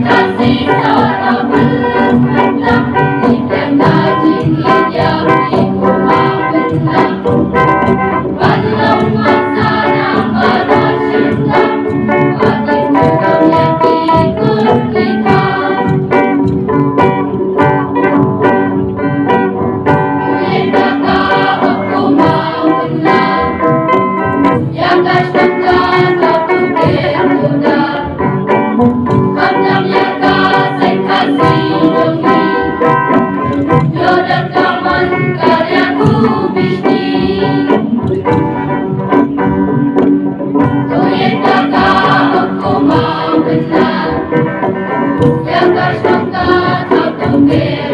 Kasih seorang belum menang, di tengah dingin yang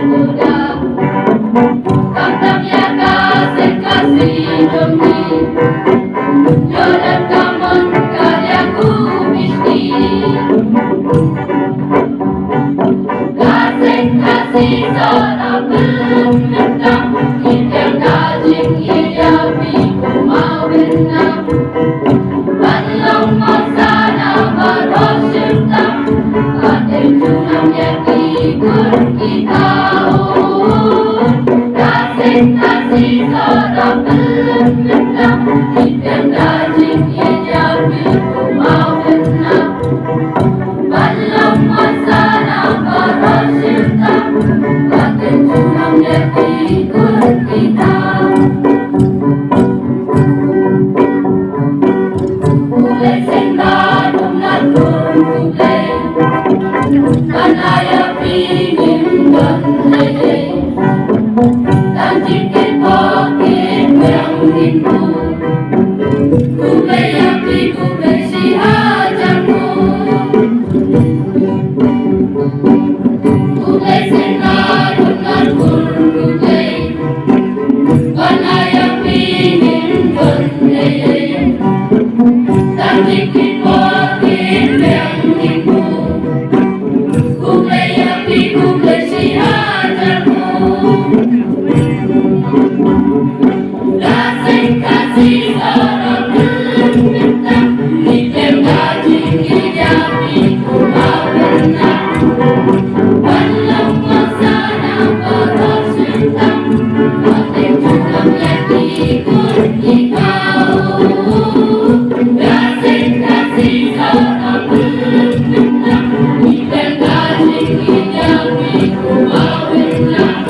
muda, katamnya kasih demi, jodoh kamu karyaku mesti. Kasih seorang bentang, hidang daging hidapi mau benang. Belum masana berosentang, ada junangnya ikut kita. Kasih seorang bentang, hidang daging hidapi mau benang. Belum masana berosentang, ada junangnya ikut kita. Kulay sendal dengan kulay, kanaya pingin berlele, dan jikit pokin yang rindu. Kulay api kulay si hajarmu, kulay sendal dengan kulay, kanaya pingin berlele. Dikit pokin yang ibu, kulay api kulay si hajarmu. Kasih seorang bentang, hidang daging hidapi mau benang. Belum masana berosentang, hati junangnya ikut ikau. Kasih seorang bentang, hidang daging hidapi mau benang.